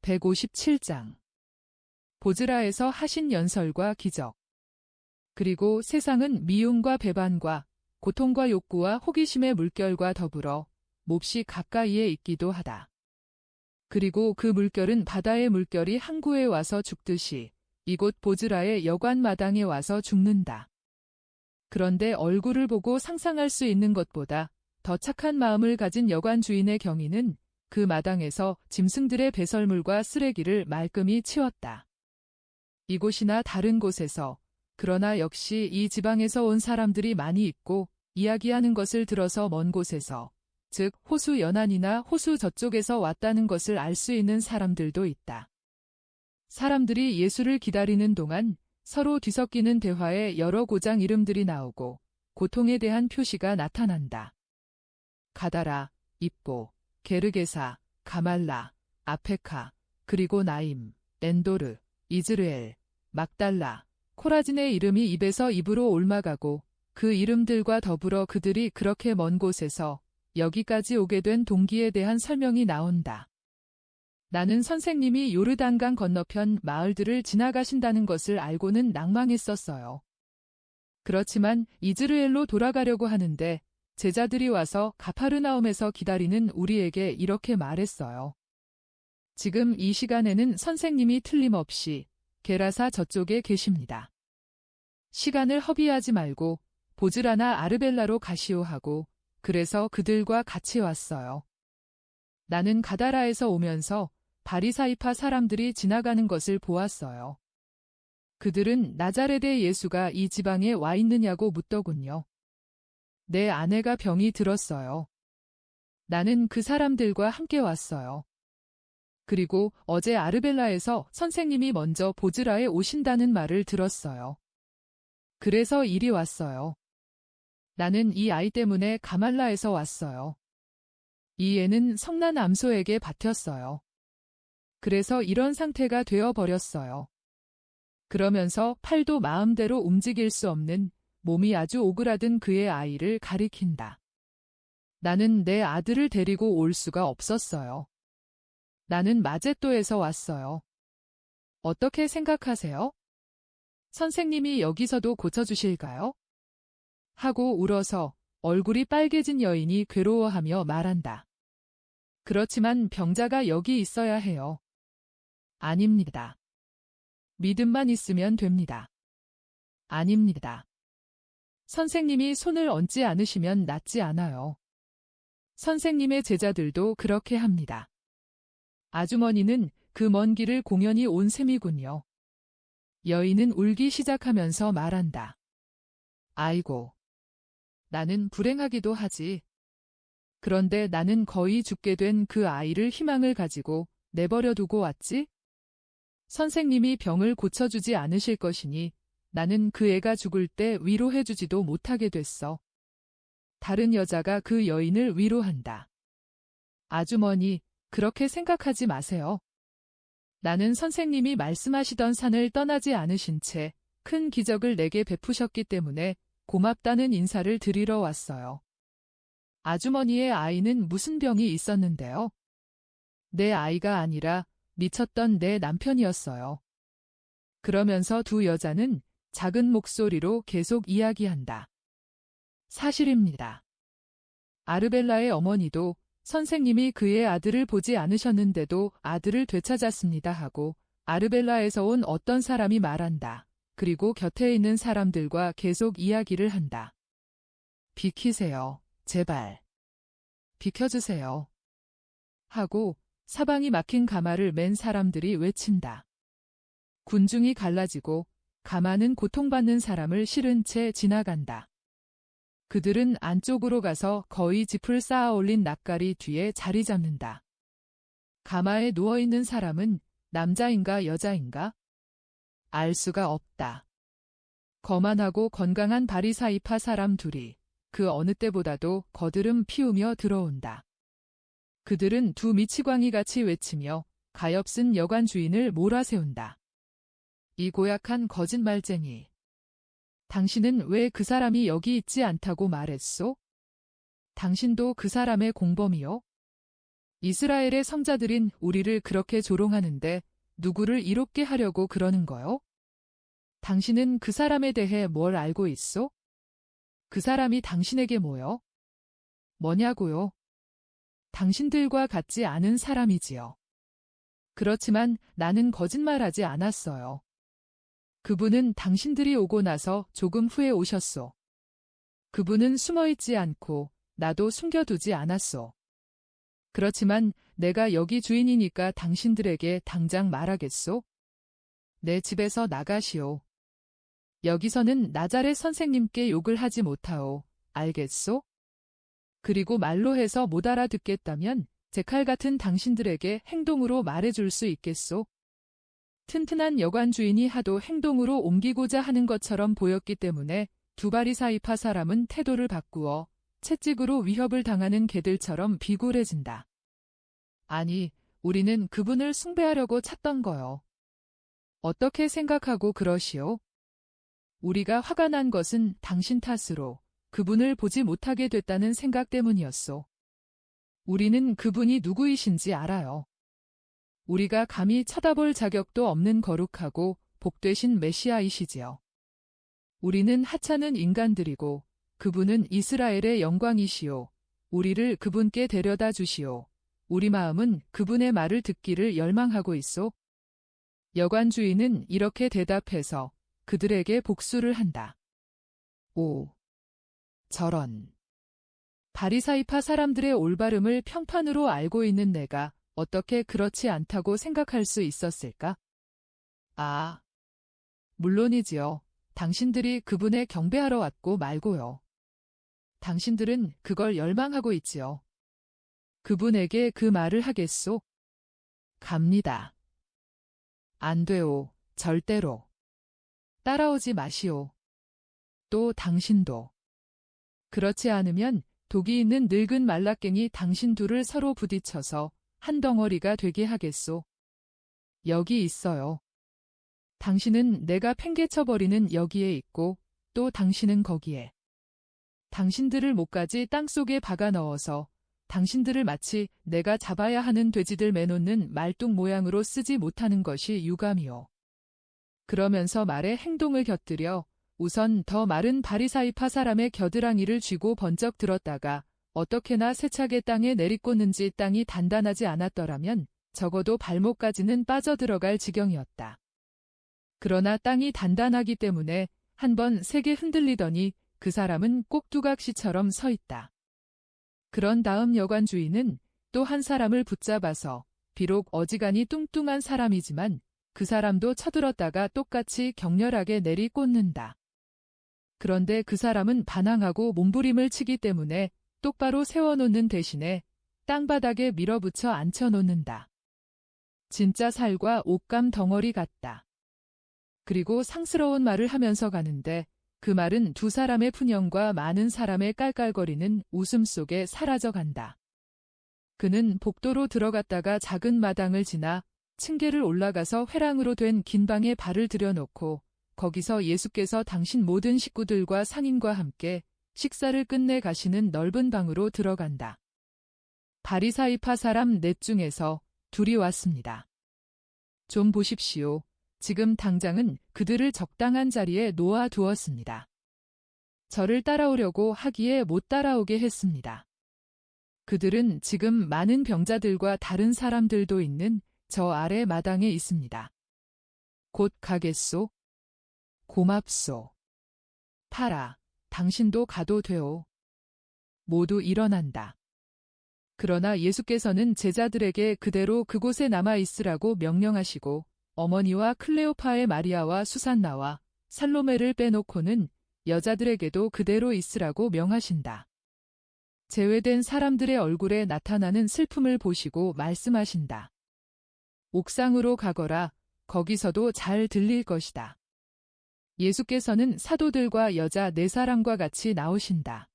157장. 보즈라에서 하신 연설과 기적. 그리고 세상은 미움과 배반과 고통과 욕구와 호기심의 물결과 더불어 몹시 가까이에 있기도 하다. 그리고 그 물결은 바다의 물결이 항구에 와서 죽듯이 이곳 보즈라의 여관 마당에 와서 죽는다. 그런데 얼굴을 보고 상상할 수 있는 것보다 더 착한 마음을 가진 여관 주인의 경위는 그 마당에서 짐승들의 배설물과 쓰레기를 말끔히 치웠다. 이곳이나 다른 곳에서, 그러나 역시 이 지방에서 온 사람들이 많이 있고 이야기하는 것을 들어서 먼 곳에서, 즉 호수 연안이나 호수 저쪽에서 왔다는 것을 알 수 있는 사람들도 있다. 사람들이 예수를 기다리는 동안 서로 뒤섞이는 대화에 여러 고장 이름들이 나오고 고통에 대한 표시가 나타난다. 가다라, 입보, 게르게사, 가말라, 아페카, 그리고 나임, 엔도르, 이즈르엘, 막달라, 코라진의 이름이 입에서 입으로 옮아가고 그 이름들과 더불어 그들이 그렇게 먼 곳에서 여기까지 오게 된 동기에 대한 설명이 나온다. 나는 선생님이 요르단강 건너편 마을들을 지나가신다는 것을 알고는 낭망했었어요. 그렇지만 이즈르엘로 돌아가려고 하는데 제자들이 와서 가파르나움에서 기다리는 우리에게 이렇게 말했어요. 지금 이 시간에는 선생님이 틀림없이 게라사 저쪽에 계십니다. 시간을 허비하지 말고 보즈라나 아르벨라로 가시오 하고 그래서 그들과 같이 왔어요. 나는 가다라에서 오면서 바리사이파 사람들이 지나가는 것을 보았어요. 그들은 나자렛의 예수가 이 지방에 와 있느냐고 묻더군요. 내 아내가 병이 들었어요. 나는 그 사람들과 함께 왔어요. 그리고 어제 아르벨라에서 선생님이 먼저 보즈라에 오신다는 말을 들었어요. 그래서 이리 왔어요. 나는 이 아이 때문에 가말라에서 왔어요. 이 애는 성난 암소에게 밭혔어요. 그래서 이런 상태가 되어버렸어요. 그러면서 팔도 마음대로 움직일 수 없는 몸이 아주 오그라든 그의 아이를 가리킨다. 나는 내 아들을 데리고 올 수가 없었어요. 나는 마제또에서 왔어요. 어떻게 생각하세요? 선생님이 여기서도 고쳐주실까요? 하고 울어서 얼굴이 빨개진 여인이 괴로워하며 말한다. 그렇지만 병자가 여기 있어야 해요. 아닙니다. 믿음만 있으면 됩니다. 아닙니다. 선생님이 손을 얹지 않으시면 낫지 않아요. 선생님의 제자들도 그렇게 합니다. 아주머니는 그 먼 길을 공연히 온 셈이군요. 여인은 울기 시작하면서 말한다. 아이고. 나는 불행하기도 하지. 그런데 나는 거의 죽게 된 그 아이를 희망을 가지고 내버려 두고 왔지? 선생님이 병을 고쳐주지 않으실 것이니 나는 그 애가 죽을 때 위로해주지도 못하게 됐어. 다른 여자가 그 여인을 위로한다. 아주머니, 그렇게 생각하지 마세요. 나는 선생님이 말씀하시던 산을 떠나지 않으신 채 큰 기적을 내게 베푸셨기 때문에 고맙다는 인사를 드리러 왔어요. 아주머니의 아이는 무슨 병이 있었는데요? 내 아이가 아니라 미쳤던 내 남편이었어요. 그러면서 두 여자는 작은 목소리로 계속 이야기한다. 사실입니다. 아르벨라의 어머니도 선생님이 그의 아들을 보지 않으셨는데도 아들을 되찾았습니다 하고 아르벨라에서 온 어떤 사람이 말한다. 그리고 곁에 있는 사람들과 계속 이야기를 한다. 비키세요. 제발. 비켜주세요. 하고 사방이 막힌 가마를 맨 사람들이 외친다. 군중이 갈라지고 가마는 고통받는 사람을 실은 채 지나간다. 그들은 안쪽으로 가서 거의 짚을 쌓아 올린 낯가리 뒤에 자리 잡는다. 가마에 누워있는 사람은 남자인가 여자인가? 알 수가 없다. 거만하고 건강한 바리사이파 사람 둘이 그 어느 때보다도 거드름 피우며 들어온다. 그들은 두 미치광이같이 외치며 가엾은 여관 주인을 몰아세운다. 이 고약한 거짓말쟁이. 당신은 왜 그 사람이 여기 있지 않다고 말했소? 당신도 그 사람의 공범이요? 이스라엘의 성자들인 우리를 그렇게 조롱하는데 누구를 이롭게 하려고 그러는 거요? 당신은 그 사람에 대해 뭘 알고 있소? 그 사람이 당신에게 뭐냐고요? 당신들과 같지 않은 사람이지요. 그렇지만 나는 거짓말하지 않았어요. 그분은 당신들이 오고 나서 조금 후에 오셨소. 그분은 숨어있지 않고 나도 숨겨두지 않았소. 그렇지만 내가 여기 주인이니까 당신들에게 당장 말하겠소? 내 집에서 나가시오. 여기서는 나자렛 선생님께 욕을 하지 못하오. 알겠소? 그리고 말로 해서 못 알아듣겠다면 제 칼 같은 당신들에게 행동으로 말해줄 수 있겠소? 튼튼한 여관 주인이 하도 행동으로 옮기고자 하는 것처럼 보였기 때문에 두 바리사이파 사람은 태도를 바꾸어 채찍으로 위협을 당하는 개들처럼 비굴해진다. 아니, 우리는 그분을 숭배하려고 찾던 거요. 어떻게 생각하고 그러시오? 우리가 화가 난 것은 당신 탓으로 그분을 보지 못하게 됐다는 생각 때문이었소. 우리는 그분이 누구이신지 알아요. 우리가 감히 쳐다볼 자격도 없는 거룩하고 복되신 메시아이시지요. 우리는 하찮은 인간들이고 그분은 이스라엘의 영광이시오. 우리를 그분께 데려다 주시오. 우리 마음은 그분의 말을 듣기를 열망하고 있소. 여관 주인은 이렇게 대답해서 그들에게 복수를 한다. 오, 저런. 바리사이파 사람들의 올바름을 평판으로 알고 있는 내가 어떻게 그렇지 않다고 생각할 수 있었을까? 아, 물론이지요. 당신들이 그분에 경배하러 왔고 말고요. 당신들은 그걸 열망하고 있지요. 그분에게 그 말을 하겠소? 갑니다. 안 돼오, 절대로. 따라오지 마시오. 또 당신도. 그렇지 않으면 독이 있는 늙은 말라깽이 당신 둘을 서로 부딪혀서 한 덩어리가 되게 하겠소. 여기 있어요. 당신은 내가 팽개쳐버리는 여기에 있고 또 당신은 거기에. 당신들을 목까지 땅속에 박아 넣어서 당신들을 마치 내가 잡아야 하는 돼지들 매놓는 말뚝 모양으로 쓰지 못하는 것이 유감이요. 그러면서 말에 행동을 곁들여 우선 더 마른 바리사이파 사람의 겨드랑이를 쥐고 번쩍 들었다가 어떻게나 세차게 땅에 내리꽂는지 땅이 단단하지 않았더라면 적어도 발목까지는 빠져들어갈 지경이었다. 그러나 땅이 단단하기 때문에 한번 세게 흔들리더니 그 사람은 꼭두각시처럼 서 있다. 그런 다음 여관 주인은 또 한 사람을 붙잡아서 비록 어지간히 뚱뚱한 사람이지만 그 사람도 쳐들었다가 똑같이 격렬하게 내리꽂는다. 그런데 그 사람은 반항하고 몸부림을 치기 때문에 똑바로 세워놓는 대신에 땅바닥에 밀어붙여 앉혀놓는다. 진짜 살과 옷감 덩어리 같다. 그리고 상스러운 말을 하면서 가는데 그 말은 두 사람의 푸념과 많은 사람의 깔깔거리는 웃음 속에 사라져간다. 그는 복도로 들어갔다가 작은 마당을 지나 층계를 올라가서 회랑으로 된 긴 방에 발을 들여놓고 거기서 예수께서 당신 모든 식구들과 상인과 함께 식사를 끝내 가시는 넓은 방으로 들어간다. 바리사이파 사람 넷 중에서 둘이 왔습니다. 좀 보십시오. 지금 당장은 그들을 적당한 자리에 놓아 두었습니다. 저를 따라오려고 하기에 못 따라오게 했습니다. 그들은 지금 많은 병자들과 다른 사람들도 있는 저 아래 마당에 있습니다. 곧 가겠소? 고맙소. 파라, 당신도 가도 되오. 모두 일어난다. 그러나 예수께서는 제자들에게 그대로 그곳에 남아 있으라고 명령하시고 어머니와 클레오파의 마리아와 수산나와 살로메를 빼놓고는 여자들에게도 그대로 있으라고 명하신다. 제외된 사람들의 얼굴에 나타나는 슬픔을 보시고 말씀하신다. 옥상으로 가거라. 거기서도 잘 들릴 것이다. 예수께서는 사도들과 여자 네 사람과 같이 나오신다.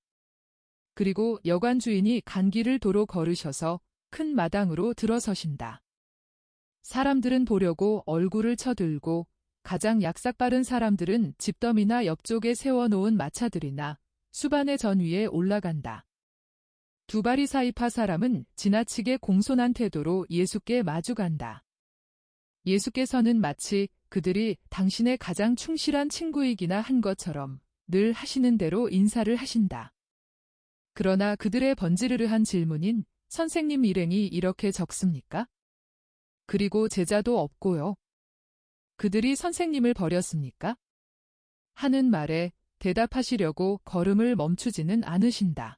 그리고 여관 주인이 간 길을 도로 걸으셔서 큰 마당으로 들어서신다. 사람들은 보려고 얼굴을 쳐들고 가장 약삭빠른 사람들은 집더미나 옆쪽에 세워놓은 마차들이나 수반의 전 위에 올라간다. 두 바리사이파 사람은 지나치게 공손한 태도로 예수께 마주간다. 예수께서는 마치 그들이 당신의 가장 충실한 친구이기나 한 것처럼 늘 하시는 대로 인사를 하신다. 그러나 그들의 번지르르한 질문인 선생님 일행이 이렇게 적습니까? 그리고 제자도 없고요. 그들이 선생님을 버렸습니까? 하는 말에 대답하시려고 걸음을 멈추지는 않으신다.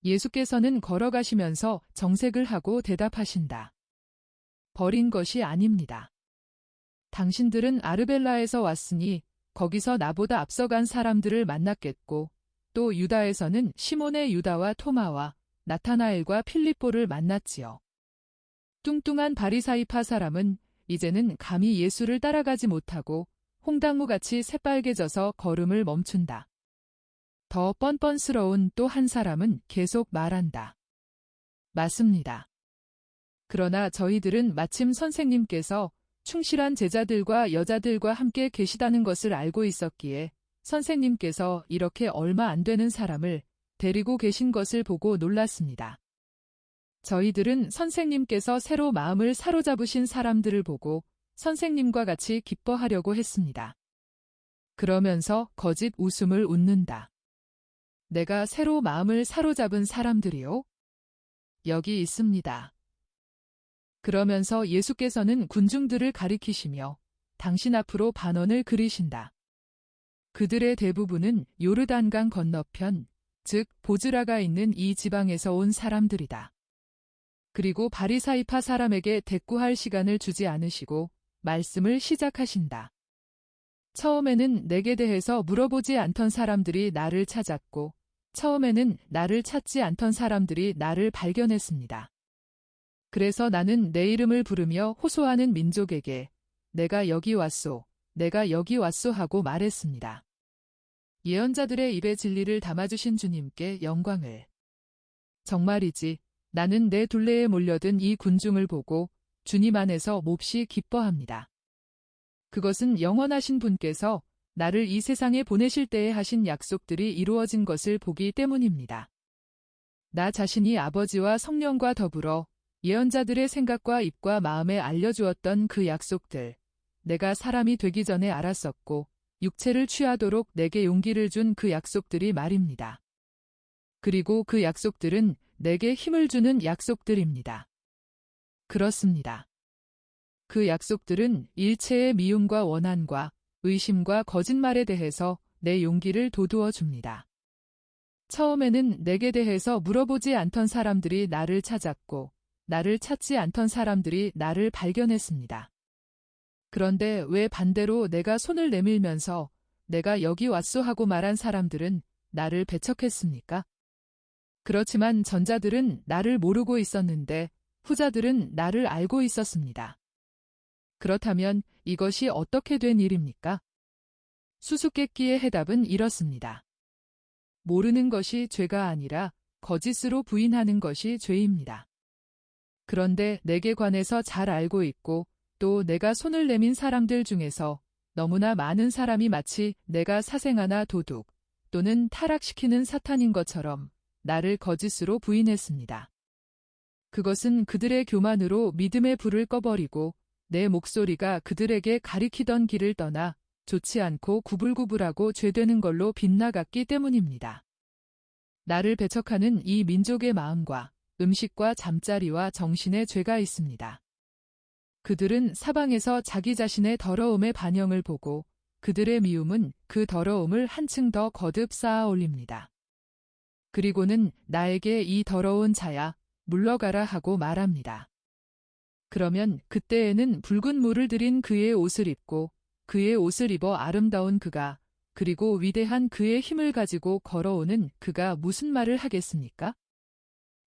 예수께서는 걸어가시면서 정색을 하고 대답하신다. 버린 것이 아닙니다. 당신들은 아르벨라에서 왔으니 거기서 나보다 앞서간 사람들을 만났겠고 또 유다에서는 시몬의 유다와 토마와 나타나엘과 필립보를 만났지요. 뚱뚱한 바리사이파 사람은 이제는 감히 예수를 따라가지 못하고 홍당무같이 새빨개져서 걸음을 멈춘다. 더 뻔뻔스러운 또 한 사람은 계속 말한다. 맞습니다. 그러나 저희들은 마침 선생님께서 충실한 제자들과 여자들과 함께 계시다는 것을 알고 있었기에 선생님께서 이렇게 얼마 안 되는 사람을 데리고 계신 것을 보고 놀랐습니다. 저희들은 선생님께서 새로 마음을 사로잡으신 사람들을 보고 선생님과 같이 기뻐하려고 했습니다. 그러면서 거짓 웃음을 웃는다. 내가 새로 마음을 사로잡은 사람들이요? 여기 있습니다. 그러면서 예수께서는 군중들을 가리키시며 당신 앞으로 반원을 그리신다. 그들의 대부분은 요르단강 건너편, 즉 보즈라가 있는 이 지방에서 온 사람들이다. 그리고 바리사이파 사람에게 대꾸할 시간을 주지 않으시고 말씀을 시작하신다. 처음에는 내게 대해서 물어보지 않던 사람들이 나를 찾았고 처음에는 나를 찾지 않던 사람들이 나를 발견했습니다. 그래서 나는 내 이름을 부르며 호소하는 민족에게 내가 여기 왔소, 내가 여기 왔소 하고 말했습니다. 예언자들의 입에 진리를 담아주신 주님께 영광을. 정말이지 나는 내 둘레에 몰려든 이 군중을 보고 주님 안에서 몹시 기뻐합니다. 그것은 영원하신 분께서 나를 이 세상에 보내실 때에 하신 약속들이 이루어진 것을 보기 때문입니다. 나 자신이 아버지와 성령과 더불어 예언자들의 생각과 입과 마음에 알려주었던 그 약속들, 내가 사람이 되기 전에 알았었고 육체를 취하도록 내게 용기를 준 그 약속들이 말입니다. 그리고 그 약속들은 내게 힘을 주는 약속들입니다. 그렇습니다. 그 약속들은 일체의 미움과 원한과 의심과 거짓말에 대해서 내 용기를 돋우어 줍니다. 처음에는 내게 대해서 물어보지 않던 사람들이 나를 찾았고 나를 찾지 않던 사람들이 나를 발견했습니다. 그런데 왜 반대로 내가 손을 내밀면서 내가 여기 왔소 하고 말한 사람들은 나를 배척했습니까? 그렇지만 전자들은 나를 모르고 있었는데 후자들은 나를 알고 있었습니다. 그렇다면 이것이 어떻게 된 일입니까? 수수께끼의 해답은 이렇습니다. 모르는 것이 죄가 아니라 거짓으로 부인하는 것이 죄입니다. 그런데 내게 관해서 잘 알고 있고 또 내가 손을 내민 사람들 중에서 너무나 많은 사람이 마치 내가 사생아나 도둑 또는 타락시키는 사탄인 것처럼 나를 거짓으로 부인했습니다. 그것은 그들의 교만으로 믿음의 불을 꺼버리고 내 목소리가 그들에게 가리키던 길을 떠나 좋지 않고 구불구불하고 죄되는 걸로 빗나갔기 때문입니다. 나를 배척하는 이 민족의 마음과 음식과 잠자리와 정신에 죄가 있습니다. 그들은 사방에서 자기 자신의 더러움의 반영을 보고 그들의 미움은 그 더러움을 한층 더 거듭 쌓아 올립니다. 그리고는 나에게 이 더러운 자야 물러가라 하고 말합니다. 그러면 그때에는 붉은 물을 들인 그의 옷을 입고 그의 옷을 입어 아름다운 그가 그리고 위대한 그의 힘을 가지고 걸어오는 그가 무슨 말을 하겠습니까?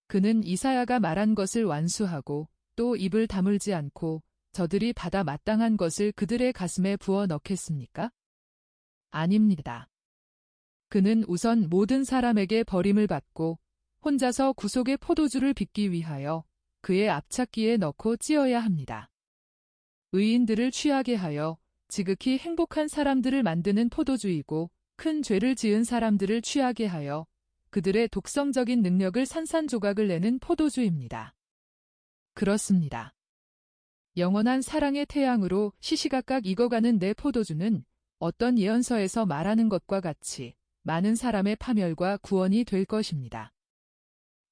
그는 이사야가 말한 것을 완수하고 또 입을 다물지 않고 저들이 받아 마땅한 것을 그들의 가슴에 부어 넣겠습니까? 아닙니다. 그는 우선 모든 사람에게 버림을 받고 혼자서 구속의 포도주를 빚기 위하여 그의 앞찾기에 넣고 찧어야 합니다. 의인들을 취하게 하여 지극히 행복한 사람들을 만드는 포도주이고 큰 죄를 지은 사람들을 취하게 하여 그들의 독성적인 능력을 산산조각을 내는 포도주입니다. 그렇습니다. 영원한 사랑의 태양으로 시시각각 익어가는 내 포도주는 어떤 예언서에서 말하는 것과 같이 많은 사람의 파멸과 구원이 될 것입니다.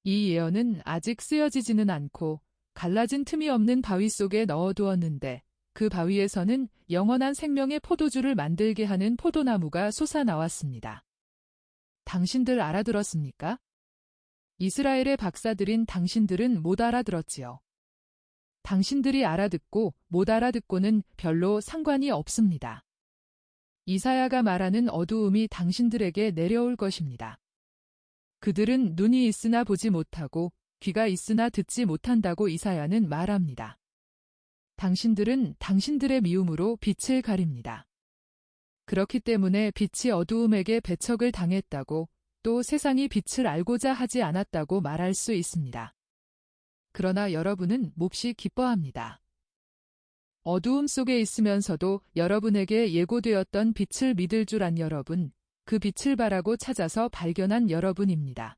이 예언은 아직 쓰여지지는 않고 갈라진 틈이 없는 바위 속에 넣어두었는데 그 바위에서는 영원한 생명의 포도주를 만들게 하는 포도나무가 솟아나왔습니다. 당신들 알아들었습니까? 이스라엘의 박사들인 당신들은 못 알아들었지요. 당신들이 알아듣고 못 알아듣고는 별로 상관이 없습니다. 이사야가 말하는 어두움이 당신들에게 내려올 것입니다. 그들은 눈이 있으나 보지 못하고 귀가 있으나 듣지 못한다고 이사야는 말합니다. 당신들은 당신들의 미움으로 빛을 가립니다. 그렇기 때문에 빛이 어두움에게 배척을 당했다고 또 세상이 빛을 알고자 하지 않았다고 말할 수 있습니다. 그러나 여러분은 몹시 기뻐합니다. 어두움 속에 있으면서도 여러분에게 예고되었던 빛을 믿을 줄 안 여러분, 그 빛을 바라고 찾아서 발견한 여러분입니다.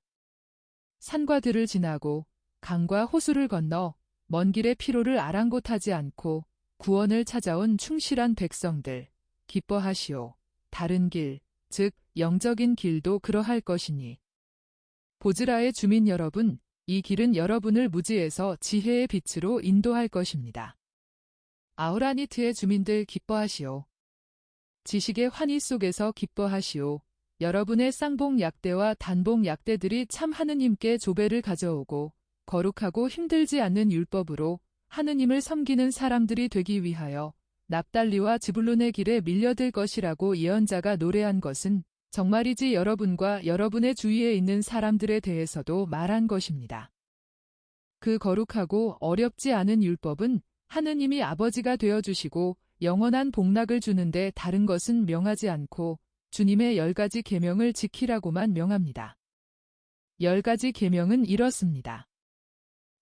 산과 들을 지나고 강과 호수를 건너 먼 길의 피로를 아랑곳하지 않고 구원을 찾아온 충실한 백성들, 기뻐하시오. 다른 길, 즉 영적인 길도 그러할 것이니. 보즈라의 주민 여러분, 이 길은 여러분을 무지에서 지혜의 빛으로 인도할 것입니다. 아우라니트의 주민들 기뻐하시오. 지식의 환희 속에서 기뻐하시오. 여러분의 쌍봉 약대와 단봉 약대들이 참 하느님께 조배를 가져오고 거룩하고 힘들지 않는 율법으로 하느님을 섬기는 사람들이 되기 위하여 납달리와 즈불론의 길에 밀려들 것이라고 예언자가 노래한 것은 정말이지 여러분과 여러분의 주위에 있는 사람들에 대해서도 말한 것입니다. 그 거룩하고 어렵지 않은 율법은 하느님이 아버지가 되어주시고 영원한 복락을 주는데 다른 것은 명하지 않고 주님의 10가지 계명을 지키라고만 명합니다. 10가지 계명은 이렇습니다.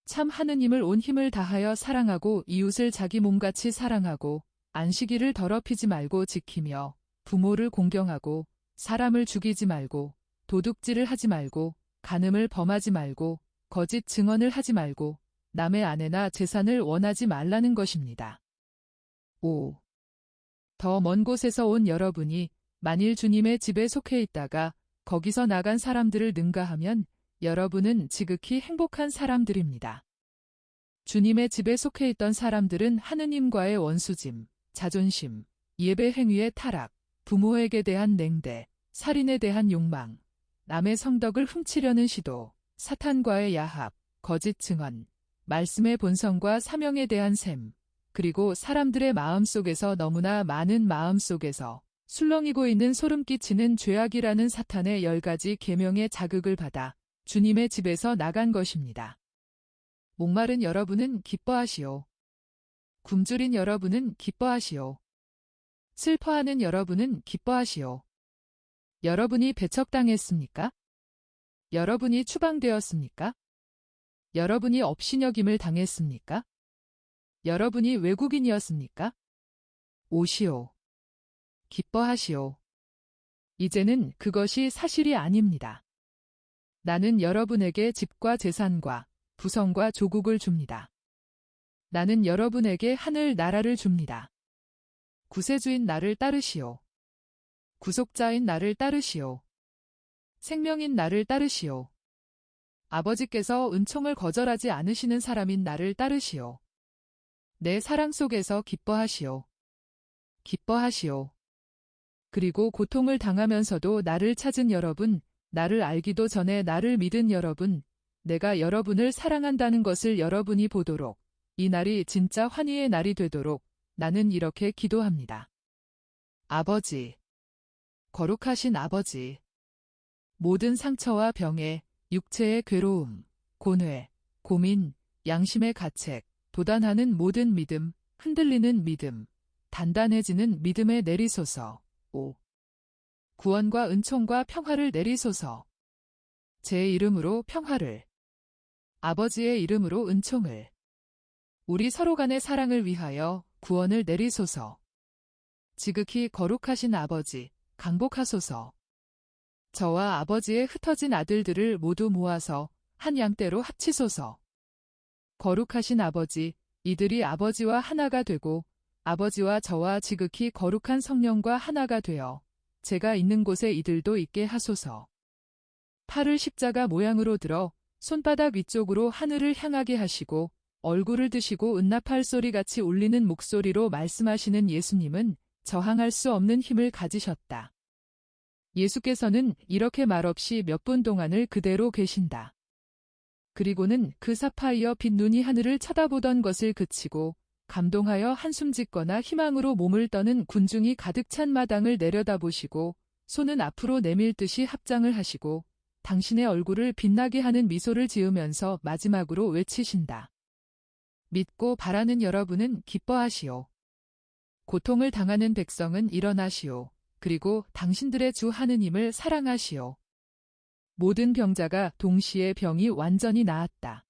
참 하느님을 온 힘을 다하여 사랑하고 이웃을 자기 몸같이 사랑하고 안식일을 더럽히지 말고 지키며 부모를 공경하고 사람을 죽이지 말고 도둑질을 하지 말고 간음을 범하지 말고 거짓 증언을 하지 말고 남의 아내나 재산을 원하지 말라는 것입니다. 5. 더 먼 곳에서 온 여러분이 만일 주님의 집에 속해 있다가 거기서 나간 사람들을 능가하면 여러분은 지극히 행복한 사람들입니다. 주님의 집에 속해 있던 사람들은 하느님과의 원수짐, 자존심, 예배 행위의 타락, 부모에게 대한 냉대, 살인에 대한 욕망, 남의 성덕을 훔치려는 시도, 사탄과의 야합, 거짓 증언, 말씀의 본성과 사명에 대한 셈, 그리고 사람들의 마음속에서 너무나 많은 마음속에서 술렁이고 있는 소름 끼치는 죄악이라는 사탄의 10가지 계명의 자극을 받아 주님의 집에서 나간 것입니다. 목마른 여러분은 기뻐하시오. 굶주린 여러분은 기뻐하시오. 슬퍼하는 여러분은 기뻐하시오. 여러분이 배척당했습니까? 여러분이 추방되었습니까? 여러분이 업신여김을 당했습니까? 여러분이 외국인이었습니까? 오시오. 기뻐하시오. 이제는 그것이 사실이 아닙니다. 나는 여러분에게 집과 재산과 부성과 조국을 줍니다. 나는 여러분에게 하늘 나라를 줍니다. 구세주인 나를 따르시오. 구속자인 나를 따르시오. 생명인 나를 따르시오. 아버지께서 은총을 거절하지 않으시는 사람인 나를 따르시오. 내 사랑 속에서 기뻐하시오. 기뻐하시오. 그리고 고통을 당하면서도 나를 찾은 여러분, 나를 알기도 전에 나를 믿은 여러분, 내가 여러분을 사랑한다는 것을 여러분이 보도록, 이 날이 진짜 환희의 날이 되도록 나는 이렇게 기도합니다. 아버지, 거룩하신 아버지, 모든 상처와 병에, 육체의 괴로움, 고뇌, 고민, 양심의 가책, 도단하는 모든 믿음, 흔들리는 믿음, 단단해지는 믿음에 내리소서. 5. 구원과 은총과 평화를 내리소서. 제 이름으로 평화를, 아버지의 이름으로 은총을, 우리 서로 간의 사랑을 위하여 구원을 내리소서. 지극히 거룩하신 아버지, 강복하소서. 저와 아버지의 흩어진 아들들을 모두 모아서 한 양떼로 합치소서. 거룩하신 아버지, 이들이 아버지와 하나가 되고 아버지와 저와 지극히 거룩한 성령과 하나가 되어 제가 있는 곳에 이들도 있게 하소서. 팔을 십자가 모양으로 들어 손바닥 위쪽으로 하늘을 향하게 하시고 얼굴을 드시고 은나팔 소리같이 울리는 목소리로 말씀하시는 예수님은 저항할 수 없는 힘을 가지셨다. 예수께서는 이렇게 말없이 몇 분 동안을 그대로 계신다. 그리고는 그 사파이어 빛 눈이 하늘을 쳐다보던 것을 그치고 감동하여 한숨 짓거나 희망으로 몸을 떠는 군중이 가득 찬 마당을 내려다보시고 손은 앞으로 내밀듯이 합장을 하시고 당신의 얼굴을 빛나게 하는 미소를 지으면서 마지막으로 외치신다. 믿고 바라는 여러분은 기뻐하시오. 고통을 당하는 백성은 일어나시오. 그리고 당신들의 주 하느님을 사랑하시오. 모든 병자가 동시에 병이 완전히 나았다.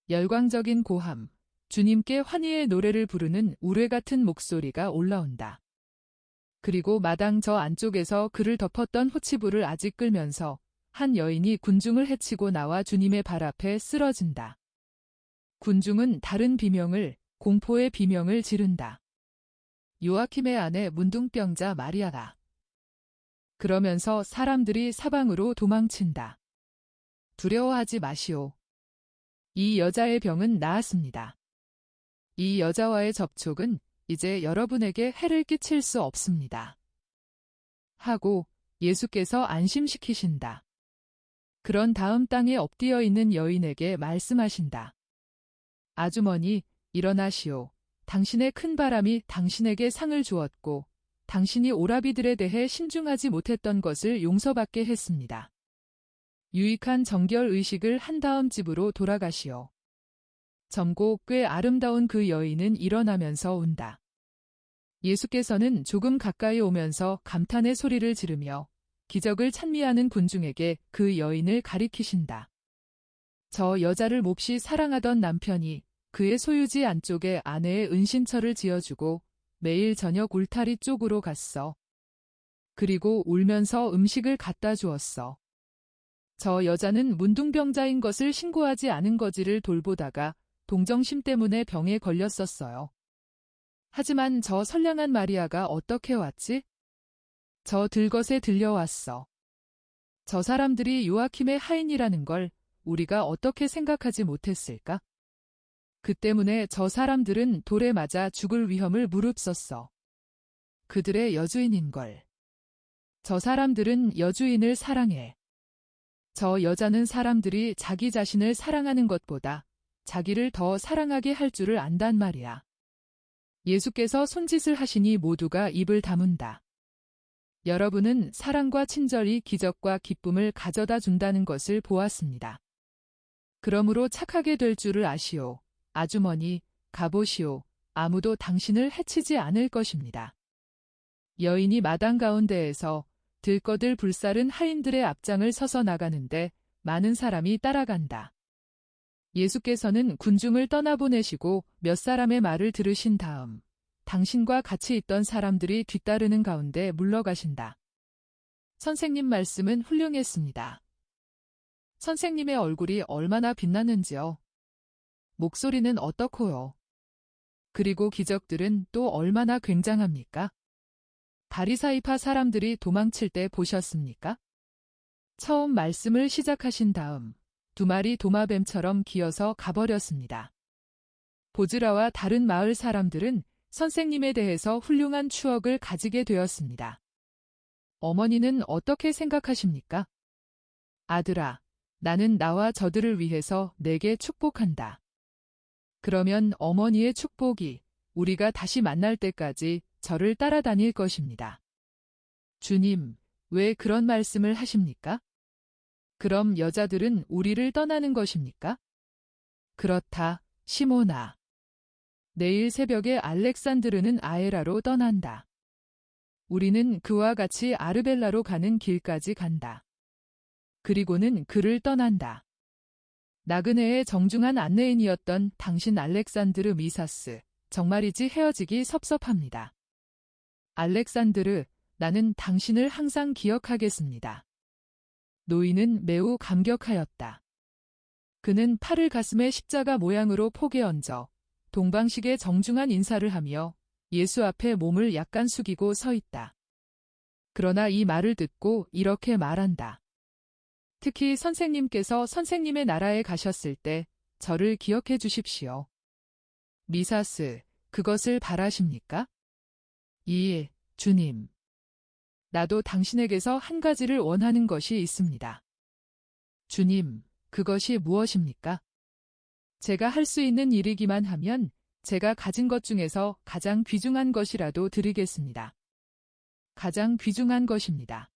열광적인 고함, 주님께 환희의 노래를 부르는 우레 같은 목소리가 올라온다. 그리고 마당 저 안쪽에서 그를 덮었던 호치부를 아직 끌면서 한 여인이 군중을 헤치고 나와 주님의 발 앞에 쓰러진다. 군중은 다른 비명을, 공포의 비명을 지른다. 요아킴의 아내 문둥병자 마리아다. 그러면서 사람들이 사방으로 도망친다. 두려워하지 마시오. 이 여자의 병은 나았습니다. 이 여자와의 접촉은 이제 여러분에게 해를 끼칠 수 없습니다. 하고 예수께서 안심시키신다. 그런 다음 땅에 엎드려 있는 여인에게 말씀하신다. 아주머니, 일어나시오. 당신의 큰 바람이 당신에게 상을 주었고 당신이 오라비들에 대해 신중하지 못했던 것을 용서받게 했습니다. 유익한 정결 의식을 한 다음 집으로 돌아가시오. 젊고 꽤 아름다운 그 여인은 일어나면서 운다. 예수께서는 조금 가까이 오면서 감탄의 소리를 지르며 기적을 찬미하는 군중에게 그 여인을 가리키신다. 저 여자를 몹시 사랑하던 남편이 그의 소유지 안쪽에 아내의 은신처를 지어주고 매일 저녁 울타리 쪽으로 갔어. 그리고 울면서 음식을 갖다 주었어. 저 여자는 문둥병자인 것을 신고하지 않은 거지를 돌보다가 동정심 때문에 병에 걸렸었어요. 하지만 저 선량한 마리아가 어떻게 왔지? 저 들것에 들려왔어. 저 사람들이 요아킴의 하인이라는 걸 우리가 어떻게 생각하지 못했을까? 그 때문에 저 사람들은 돌에 맞아 죽을 위험을 무릅썼어. 그들의 여주인인걸. 저 사람들은 여주인을 사랑해. 저 여자는 사람들이 자기 자신을 사랑하는 것보다 자기를 더 사랑하게 할 줄을 안단 말이야. 예수께서 손짓을 하시니 모두가 입을 다문다. 여러분은 사랑과 친절이 기적과 기쁨을 가져다 준다는 것을 보았습니다. 그러므로 착하게 될 줄을 아시오. 아주머니, 가보시오. 아무도 당신을 해치지 않을 것입니다. 여인이 마당 가운데에서 들꺼들 불사른 하인들의 앞장을 서서 나가는데 많은 사람이 따라간다. 예수께서는 군중을 떠나보내시고 몇 사람의 말을 들으신 다음 당신과 같이 있던 사람들이 뒤따르는 가운데 물러가신다. 선생님 말씀은 훌륭했습니다. 선생님의 얼굴이 얼마나 빛나는지요. 목소리는 어떻고요? 그리고 기적들은 또 얼마나 굉장합니까? 바리사이파 사람들이 도망칠 때 보셨습니까? 처음 말씀을 시작하신 다음 두 마리 도마뱀처럼 기어서 가버렸습니다. 보즈라와 다른 마을 사람들은 선생님에 대해서 훌륭한 추억을 가지게 되었습니다. 어머니는 어떻게 생각하십니까? 아들아, 나는 나와 저들을 위해서 내게 축복한다. 그러면 어머니의 축복이 우리가 다시 만날 때까지 저를 따라다닐 것입니다. 주님, 왜 그런 말씀을 하십니까? 그럼 여자들은 우리를 떠나는 것입니까? 그렇다, 시모나. 내일 새벽에 알렉산드르는 아에라로 떠난다. 우리는 그와 같이 아르벨라로 가는 길까지 간다. 그리고는 그를 떠난다. 나그네의 정중한 안내인이었던 당신 알렉산드르 미사스, 정말이지 헤어지기 섭섭합니다. 알렉산드르, 나는 당신을 항상 기억하겠습니다. 노인은 매우 감격하였다. 그는 팔을 가슴에 십자가 모양으로 포개 얹어 동방식의 정중한 인사를 하며 예수 앞에 몸을 약간 숙이고 서 있다. 그러나 이 말을 듣고 이렇게 말한다. 특히 선생님께서 선생님의 나라에 가셨을 때 저를 기억해 주십시오. 미사스, 그것을 바라십니까? 예, 주님. 나도 당신에게서 한 가지를 원하는 것이 있습니다. 주님, 그것이 무엇입니까? 제가 할 수 있는 일이기만 하면 제가 가진 것 중에서 가장 귀중한 것이라도 드리겠습니다. 가장 귀중한 것입니다.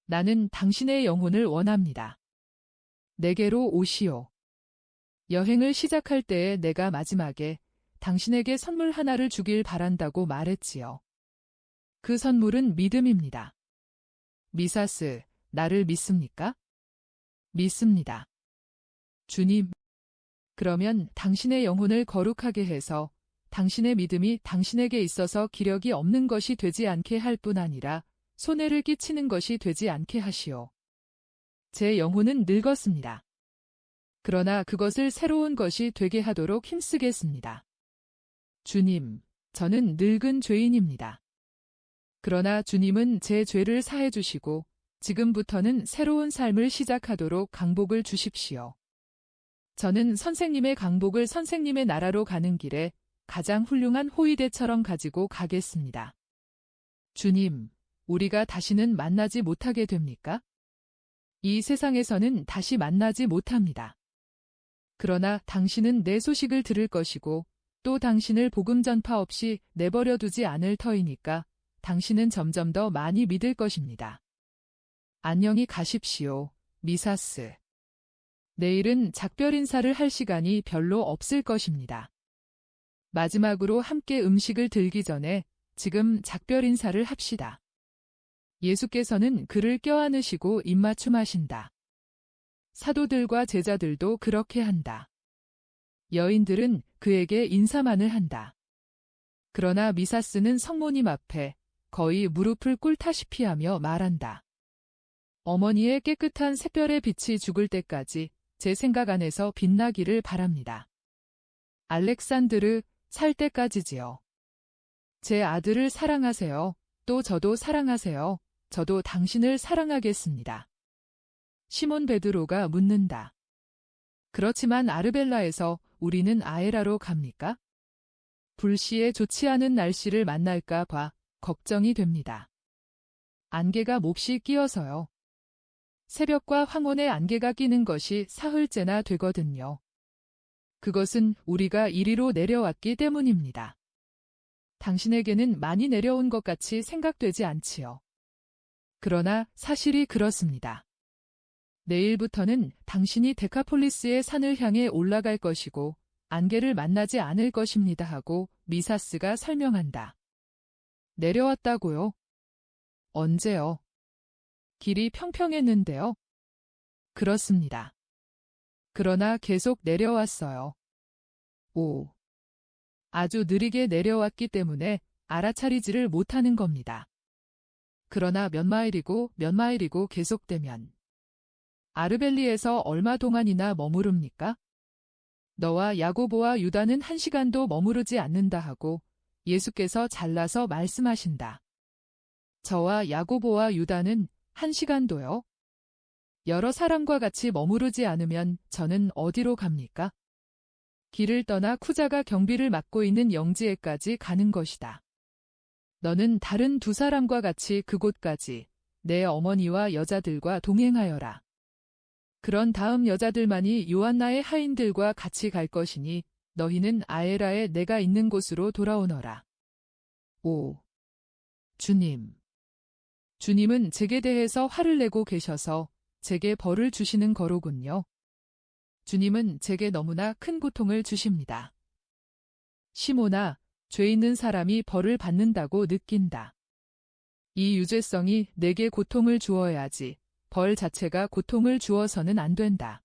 나는 당신의 영혼을 원합니다. 내게로 오시오. 여행을 시작할 때에 내가 마지막에 당신에게 선물 하나를 주길 바란다고 말했지요. 그 선물은 믿음입니다. 미사스, 나를 믿습니까? 믿습니다. 주님, 그러면 당신의 영혼을 거룩하게 해서 당신의 믿음이 당신에게 있어서 기력이 없는 것이 되지 않게 할 뿐 아니라 손해를 끼치는 것이 되지 않게 하시오. 제 영혼은 늙었습니다. 그러나 그것을 새로운 것이 되게 하도록 힘쓰겠습니다. 주님, 저는 늙은 죄인입니다. 그러나 주님은 제 죄를 사해 주시고 지금부터는 새로운 삶을 시작하도록 강복을 주십시오. 저는 선생님의 강복을 선생님의 나라로 가는 길에 가장 훌륭한 호위대처럼 가지고 가겠습니다. 주님, 우리가 다시는 만나지 못하게 됩니까? 이 세상에서는 다시 만나지 못합니다. 그러나 당신은 내 소식을 들을 것이고 또 당신을 복음 전파 없이 내버려 두지 않을 터이니까 당신은 점점 더 많이 믿을 것입니다. 안녕히 가십시오, 미사스. 내일은 작별 인사를 할 시간이 별로 없을 것입니다. 마지막으로 함께 음식을 들기 전에 지금 작별 인사를 합시다. 예수께서는 그를 껴안으시고 입맞춤하신다. 사도들과 제자들도 그렇게 한다. 여인들은 그에게 인사만을 한다. 그러나 미사스는 성모님 앞에 거의 무릎을 꿇다시피 하며 말한다. 어머니의 깨끗한 샛별의 빛이 죽을 때까지 제 생각 안에서 빛나기를 바랍니다. 알렉산드르, 살 때까지지요. 제 아들을 사랑하세요. 또 저도 사랑하세요. 저도 당신을 사랑하겠습니다. 시몬 베드로가 묻는다. 그렇지만 아르벨라에서 우리는 아에라로 갑니까? 불시에 좋지 않은 날씨를 만날까 봐 걱정이 됩니다. 안개가 몹시 끼어서요. 새벽과 황혼의 안개가 끼는 것이 사흘째나 되거든요. 그것은 우리가 이리로 내려왔기 때문입니다. 당신에게는 많이 내려온 것 같이 생각되지 않지요. 그러나 사실이 그렇습니다. 내일부터는 당신이 데카폴리스의 산을 향해 올라갈 것이고 안개를 만나지 않을 것입니다 하고 미사스가 설명한다. 내려왔다고요? 언제요? 길이 평평했는데요. 그렇습니다. 그러나 계속 내려왔어요. 오. 아주 느리게 내려왔기 때문에 알아차리지를 못하는 겁니다. 그러나 몇 마일이고 계속되면 아르벨리에서 얼마 동안이나 머무릅니까? 너와 야고보와 유다는 1시간도 머무르지 않는다 하고 예수께서 잘라서 말씀하신다. 저와 야고보와 유다는 1시간도요? 여러 사람과 같이 머무르지 않으면 저는 어디로 갑니까? 길을 떠나 쿠자가 경비를 맡고 있는 영지에까지 가는 것이다. 너는 다른 2사람과 같이 그곳까지 내 어머니와 여자들과 동행하여라. 그런 다음 여자들만이 요한나의 하인들과 같이 갈 것이니 너희는 아에라에 내가 있는 곳으로 돌아오너라. 오. 주님. 주님은 제게 대해서 화를 내고 계셔서 제게 벌을 주시는 거로군요. 주님은 제게 너무나 큰 고통을 주십니다. 시몬아, 죄 있는 사람이 벌을 받는다고 느낀다. 이 유죄성이 내게 고통을 주어야지 벌 자체가 고통을 주어서는 안 된다.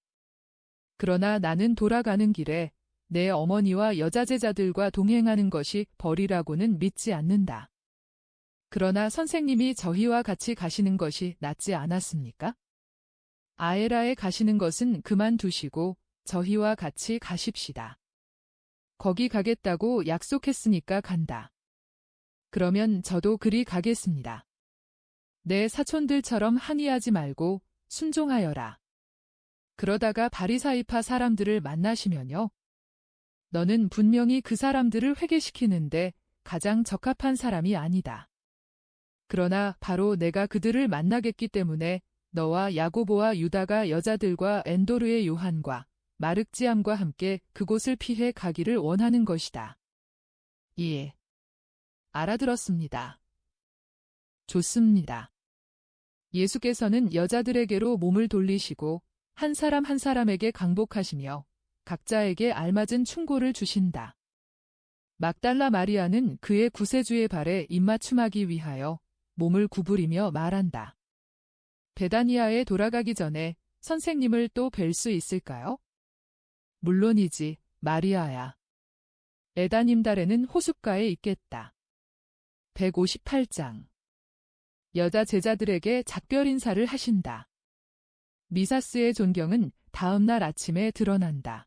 그러나 나는 돌아가는 길에 내 어머니와 여자 제자들과 동행하는 것이 벌이라고는 믿지 않는다. 그러나 선생님이 저희와 같이 가시는 것이 낫지 않았습니까? 아에라에 가시는 것은 그만두시고 저희와 같이 가십시다. 거기 가겠다고 약속했으니까 간다. 그러면 저도 그리 가겠습니다. 내 사촌들처럼 항의하지 말고 순종하여라. 그러다가 바리사이파 사람들을 만나시면요. 너는 분명히 그 사람들을 회개시키는데 가장 적합한 사람이 아니다. 그러나 바로 내가 그들을 만나겠기 때문에 너와 야고보와 유다가 여자들과 엔도르의 요한과 마륵지암과 함께 그곳을 피해 가기를 원하는 것이다. 예. 알아들었습니다. 좋습니다. 예수께서는 여자들에게로 몸을 돌리시고 한 사람 한 사람에게 강복하시며 각자에게 알맞은 충고를 주신다. 막달라 마리아는 그의 구세주의 발에 입맞춤하기 위하여 몸을 구부리며 말한다. 베다니아에 돌아가기 전에 선생님을 또 뵐 수 있을까요? 물론이지, 마리아야. 에다님달에는 호숫가에 있겠다. 158장. 여자 제자들에게 작별 인사를 하신다. 미사스의 존경은 다음 날 아침에 드러난다.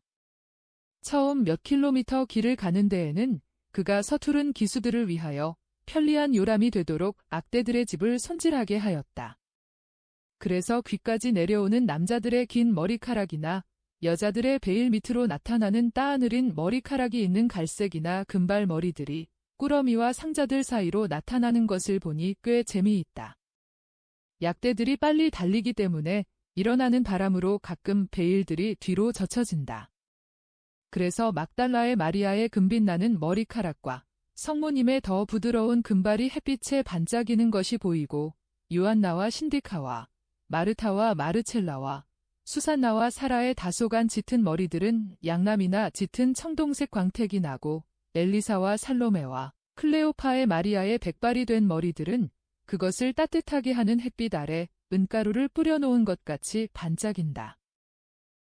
처음 몇 킬로미터 길을 가는 데에는 그가 서투른 기수들을 위하여 편리한 요람이 되도록 악대들의 집을 손질하게 하였다. 그래서 귀까지 내려오는 남자들의 긴 머리카락이나 여자들의 베일 밑으로 나타나는 따느린 머리카락이 있는 갈색이나 금발 머리들이 꾸러미와 상자들 사이로 나타나는 것을 보니 꽤 재미있다. 약대들이 빨리 달리기 때문에 일어나는 바람으로 가끔 베일들이 뒤로 젖혀진다. 그래서 막달라의 마리아의 금빛나는 머리카락과 성모님의 더 부드러운 금발이 햇빛에 반짝이는 것이 보이고 요한나와 신디카와 마르타와 마르첼라와 수산나와 사라의 다소간 짙은 머리들은 양남이나 짙은 청동색 광택이 나고 엘리사와 살로메와 클레오파의 마리아의 백발이 된 머리들은 그것을 따뜻하게 하는 햇빛 아래 은가루를 뿌려놓은 것 같이 반짝인다.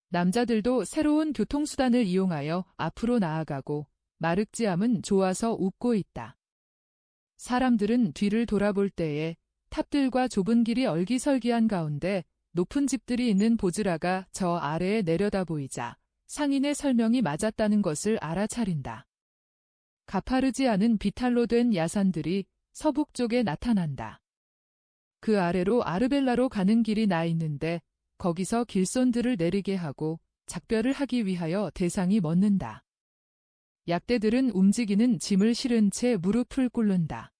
남자들도 새로운 교통수단을 이용하여 앞으로 나아가고 마륵지암은 좋아서 웃고 있다. 사람들은 뒤를 돌아볼 때에 탑들과 좁은 길이 얼기설기한 가운데 높은 집들이 있는 보즈라가 저 아래에 내려다 보이자 상인의 설명이 맞았다는 것을 알아차린다. 가파르지 않은 비탈로 된 야산들이 서북 쪽에 나타난다. 그 아래로 아르벨라로 가는 길이 나 있는데 거기서 길손들을 내리게 하고 작별을 하기 위하여 대상이 멎는다. 약대들은 움직이는 짐을 실은 채 무릎을 꿇는다.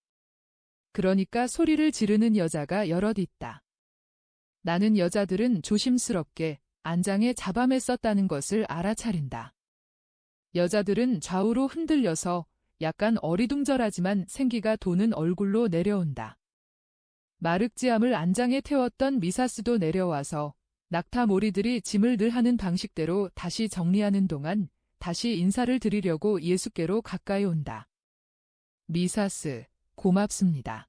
그러니까 소리를 지르는 여자가 여럿 있다. 나는 여자들은 조심스럽게 안장에 잡아매 썼다는 것을 알아차린다. 여자들은 좌우로 흔들려서 약간 어리둥절하지만 생기가 도는 얼굴로 내려온다. 마륵지암을 안장에 태웠던 미사스도 내려와서 낙타몰이들이 짐을 늘 하는 방식대로 다시 정리하는 동안 다시 인사를 드리려고 예수께로 가까이 온다. 미사스, 고맙습니다.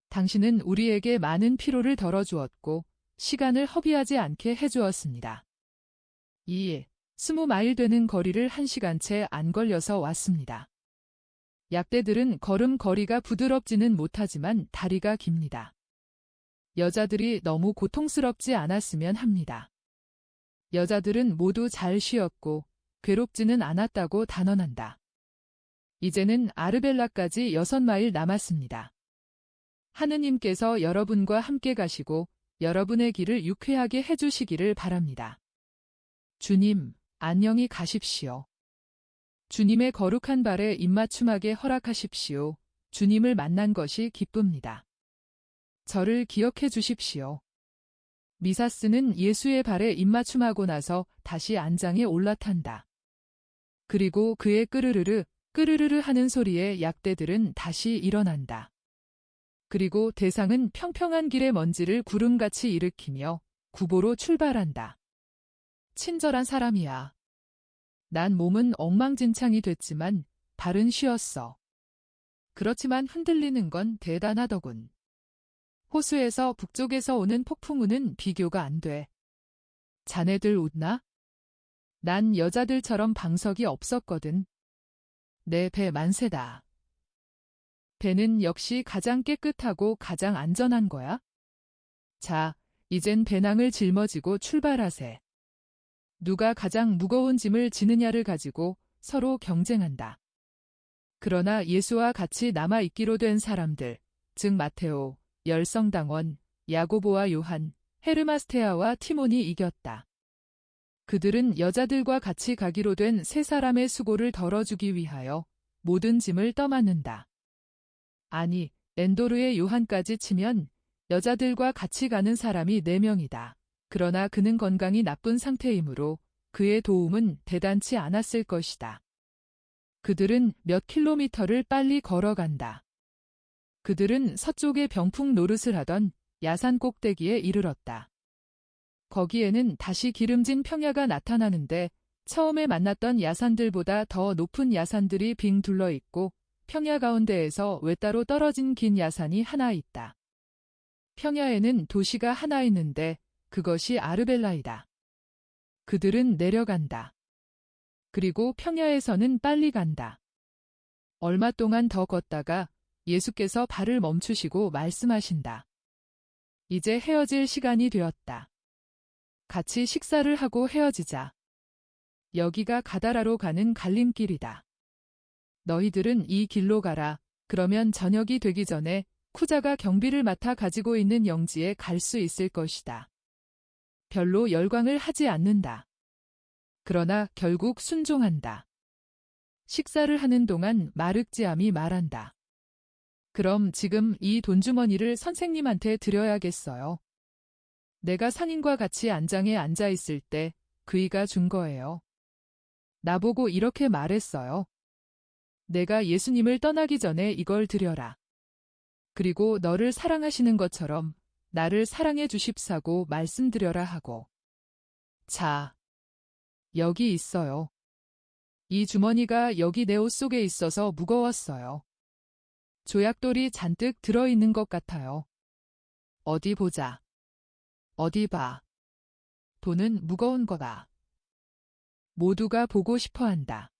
당신은 우리에게 많은 피로를 덜어주었고 시간을 허비하지 않게 해주었습니다. 20마일 되는 거리를 1시간 채 안 걸려서 왔습니다. 약대들은 걸음걸이가 부드럽지는 못하지만 다리가 깁니다. 여자들이 너무 고통스럽지 않았으면 합니다. 여자들은 모두 잘 쉬었고 괴롭지는 않았다고 단언한다. 이제는 아르벨라까지 6마일 남았습니다. 하느님께서 여러분과 함께 가시고 여러분의 길을 유쾌하게 해주시기를 바랍니다. 주님, 안녕히 가십시오. 주님의 거룩한 발에 입맞춤하게 허락하십시오. 주님을 만난 것이 기쁩니다. 저를 기억해 주십시오. 미사스는 예수의 발에 입맞춤하고 나서 다시 안장에 올라탄다. 그리고 그의 끄르르르 끄르르르 하는 소리에 약대들은 다시 일어난다. 그리고 대상은 평평한 길의 먼지를 구름같이 일으키며 구보로 출발한다. 친절한 사람이야. 난 몸은 엉망진창이 됐지만 발은 쉬었어. 그렇지만 흔들리는 건 대단하더군. 호수에서 북쪽에서 오는 폭풍우는 비교가 안 돼. 자네들 웃나? 난 여자들처럼 방석이 없었거든. 내 배 만세다. 배는 역시 가장 깨끗하고 가장 안전한 거야. 자, 이젠 배낭을 짊어지고 출발하세. 누가 가장 무거운 짐을 지느냐를 가지고 서로 경쟁한다. 그러나 예수와 같이 남아있기로 된 사람들, 즉 마테오, 열성당원, 야고보와 요한, 헤르마스테아와 티몬이 이겼다. 그들은 여자들과 같이 가기로 된 세 사람의 수고를 덜어주기 위하여 모든 짐을 떠맡는다. 아니, 엔도르의 요한까지 치면 여자들과 같이 가는 사람이 4명이다. 그러나 그는 건강이 나쁜 상태이므로 그의 도움은 대단치 않았을 것이다. 그들은 몇 킬로미터를 빨리 걸어간다. 그들은 서쪽의 병풍 노릇을 하던 야산 꼭대기에 이르렀다. 거기에는 다시 기름진 평야가 나타나는데 처음에 만났던 야산들보다 더 높은 야산들이 빙 둘러 있고 평야 가운데에서 외따로 떨어진 긴 야산이 하나 있다. 평야에는 도시가 하나 있는데 그것이 아르벨라이다. 그들은 내려간다. 그리고 평야에서는 빨리 간다. 얼마 동안 더 걷다가 예수께서 발을 멈추시고 말씀하신다. 이제 헤어질 시간이 되었다. 같이 식사를 하고 헤어지자. 여기가 가다라로 가는 갈림길이다. 너희들은 이 길로 가라. 그러면 저녁이 되기 전에 쿠자가 경비를 맡아 가지고 있는 영지에 갈 수 있을 것이다. 별로 열광을 하지 않는다. 그러나 결국 순종한다. 식사를 하는 동안 마륵지암이 말한다. 그럼 지금 이 돈주머니를 선생님한테 드려야겠어요. 내가 상인과 같이 안장에 앉아 있을 때 그이가 준 거예요. 나보고 이렇게 말했어요. 내가 예수님을 떠나기 전에 이걸 드려라. 그리고 너를 사랑하시는 것처럼 나를 사랑해 주십사고 말씀드려라 하고. 자, 여기 있어요. 이 주머니가 여기 내 옷 속에 있어서 무거웠어요. 조약돌이 잔뜩 들어있는 것 같아요. 어디 보자. 어디 봐. 돈은 무거운 거다. 모두가 보고 싶어 한다.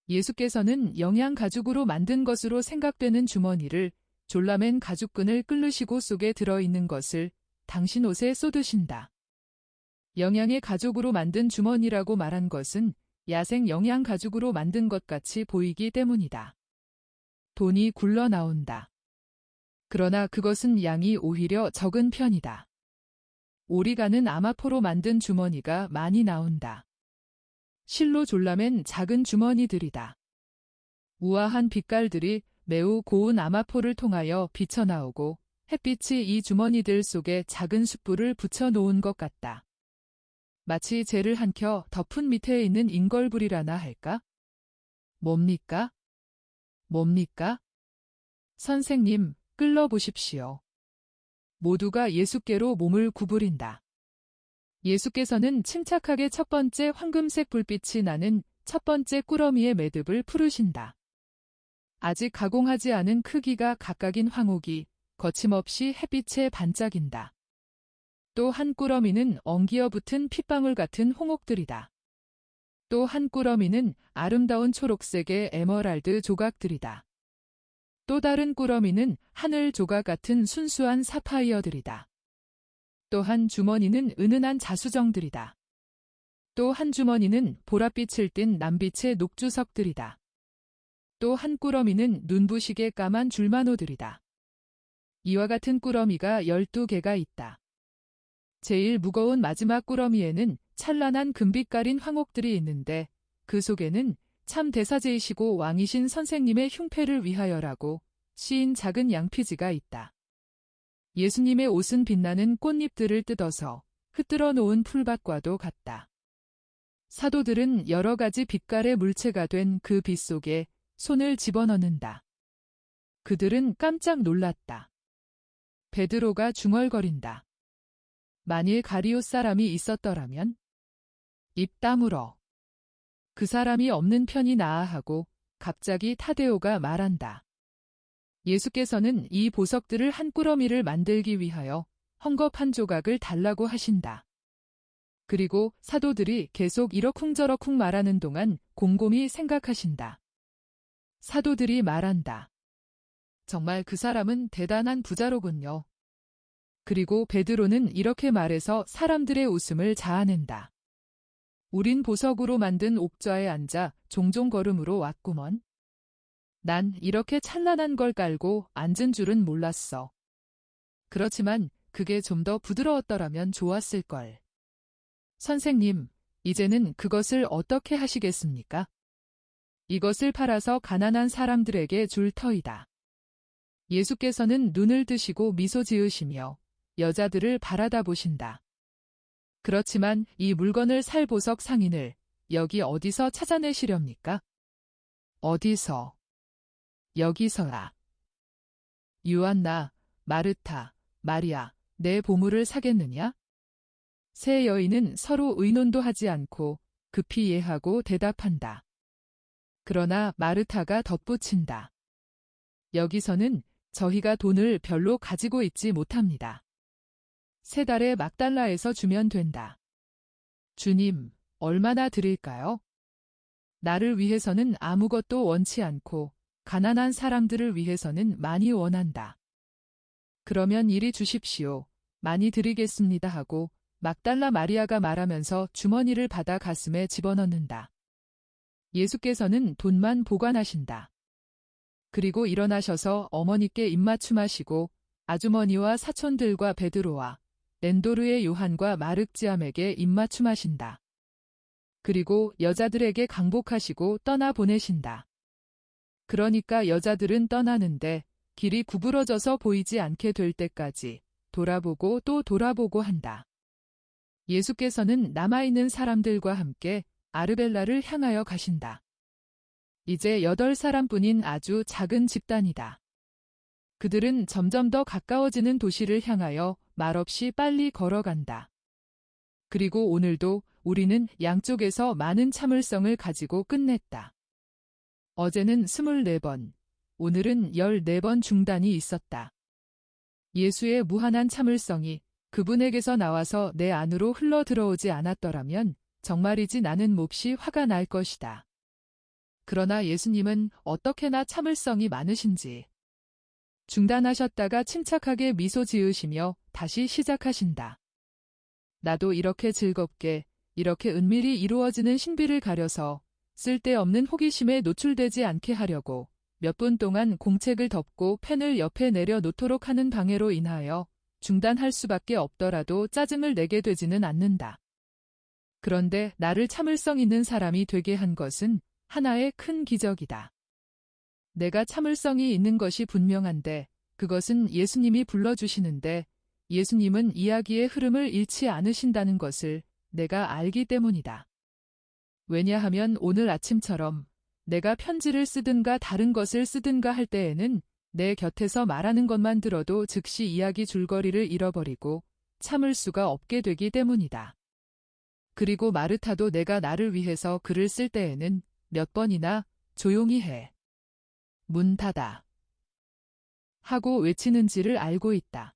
예수께서는 영양 가죽으로 만든 것으로 생각되는 주머니를 졸라맨 가죽끈을 끌르시고 속에 들어있는 것을 당신 옷에 쏟으신다. 영양의 가죽으로 만든 주머니라고 말한 것은 야생 영양 가죽으로 만든 것 같이 보이기 때문이다. 돈이 굴러 나온다. 그러나 그것은 양이 오히려 적은 편이다. 오리가는 아마포로 만든 주머니가 많이 나온다. 실로 졸라맨 작은 주머니들이다. 우아한 빛깔들이 매우 고운 아마포를 통하여 비쳐나오고 햇빛이 이 주머니들 속에 작은 숯불을 붙여놓은 것 같다. 마치 재를 한 켜 덮은 밑에 있는 인걸불이라나 할까? 뭡니까? 뭡니까? 선생님, 끌러보십시오. 모두가 예수께로 몸을 구부린다. 예수께서는 침착하게 첫 번째 황금색 불빛이 나는 첫 번째 꾸러미의 매듭을 풀으신다. 아직 가공하지 않은 크기가 각각인 황옥이 거침없이 햇빛에 반짝인다. 또 한 꾸러미는 엉기어 붙은 핏방울 같은 홍옥들이다. 또 한 꾸러미는 아름다운 초록색의 에메랄드 조각들이다. 또 다른 꾸러미는 하늘 조각 같은 순수한 사파이어들이다. 또 한 주머니는 은은한 자수정들이다. 또 한 주머니는 보랏빛을 띤 남빛의 녹주석들이다. 또 한 꾸러미는 눈부시게 까만 줄마노들이다. 이와 같은 꾸러미가 12개가 있다. 제일 무거운 마지막 꾸러미에는 찬란한 금빛 가린 황옥들이 있는데 그 속에는 참 대사제이시고 왕이신 선생님의 흉패를 위하여라고 씌인 작은 양피지가 있다. 예수님의 옷은 빛나는 꽃잎들을 뜯어서 흩뜨러 놓은 풀밭과도 같다. 사도들은 여러 가지 빛깔의 물체가 된 그 빛 속에 손을 집어넣는다. 그들은 깜짝 놀랐다. 베드로가 중얼거린다. 만일 가리옷 사람이 있었더라면? 입 다물어. 그 사람이 없는 편이 나아 하고 갑자기 타데오가 말한다. 예수께서는 이 보석들을 한 꾸러미를 만들기 위하여 헝겊 한 조각을 달라고 하신다. 그리고 사도들이 계속 이러쿵저러쿵 말하는 동안 곰곰이 생각하신다. 사도들이 말한다. 정말 그 사람은 대단한 부자로군요. 그리고 베드로는 이렇게 말해서 사람들의 웃음을 자아낸다. 우린 보석으로 만든 옥좌에 앉아 종종 걸음으로 왔구먼. 난 이렇게 찬란한 걸 깔고 앉은 줄은 몰랐어. 그렇지만 그게 좀 더 부드러웠더라면 좋았을걸. 선생님, 이제는 그것을 어떻게 하시겠습니까? 이것을 팔아서 가난한 사람들에게 줄 터이다. 예수께서는 눈을 뜨시고 미소 지으시며 여자들을 바라다 보신다. 그렇지만 이 물건을 살 보석 상인을 여기 어디서 찾아내시렵니까? 어디서? 여기서라. 유한나, 마르타, 마리아, 내 보물을 사겠느냐? 세 여인은 서로 의논도 하지 않고 급히 예하고 대답한다. 그러나 마르타가 덧붙인다. 여기서는 저희가 돈을 별로 가지고 있지 못합니다. 3달에 막달라에서 주면 된다. 주님, 얼마나 드릴까요? 나를 위해서는 아무것도 원치 않고 가난한 사람들을 위해서는 많이 원한다. 그러면 이리 주십시오. 많이 드리겠습니다 하고 막달라 마리아가 말하면서 주머니를 받아 가슴에 집어넣는다. 예수께서는 돈만 보관하신다. 그리고 일어나셔서 어머니께 입맞춤하시고 아주머니와 사촌들과 베드로와 렌도르의 요한과 마륵지암에게 입맞춤하신다. 그리고 여자들에게 강복하시고 떠나보내신다. 그러니까 여자들은 떠나는데 길이 구부러져서 보이지 않게 될 때까지 돌아보고 또 돌아보고 한다. 예수께서는 남아있는 사람들과 함께 아르벨라를 향하여 가신다. 이제 8사람뿐인 아주 작은 집단이다. 그들은 점점 더 가까워지는 도시를 향하여 말없이 빨리 걸어간다. 그리고 오늘도 우리는 양쪽에서 많은 참을성을 가지고 끝냈다. 어제는 24번, 오늘은 14번 중단이 있었다. 예수의 무한한 참을성이 그분에게서 나와서 내 안으로 흘러 들어오지 않았더라면 정말이지 나는 몹시 화가 날 것이다. 그러나 예수님은 어떻게나 참을성이 많으신지. 중단하셨다가 침착하게 미소 지으시며 다시 시작하신다. 나도 이렇게 즐겁게, 이렇게 은밀히 이루어지는 신비를 가려서 쓸데없는 호기심에 노출되지 않게 하려고 몇 분 동안 공책을 덮고 펜을 옆에 내려놓도록 하는 방해로 인하여 중단할 수밖에 없더라도 짜증을 내게 되지는 않는다. 그런데 나를 참을성 있는 사람이 되게 한 것은 하나의 큰 기적이다. 내가 참을성이 있는 것이 분명한데 그것은 예수님이 불러주시는데 예수님은 이야기의 흐름을 잃지 않으신다는 것을 내가 알기 때문이다. 왜냐하면 오늘 아침처럼 내가 편지를 쓰든가 다른 것을 쓰든가 할 때에는 내 곁에서 말하는 것만 들어도 즉시 이야기 줄거리를 잃어버리고 참을 수가 없게 되기 때문이다. 그리고 마르타도 내가 나를 위해서 글을 쓸 때에는 몇 번이나 조용히 해. 문 닫아. 하고 외치는지를 알고 있다.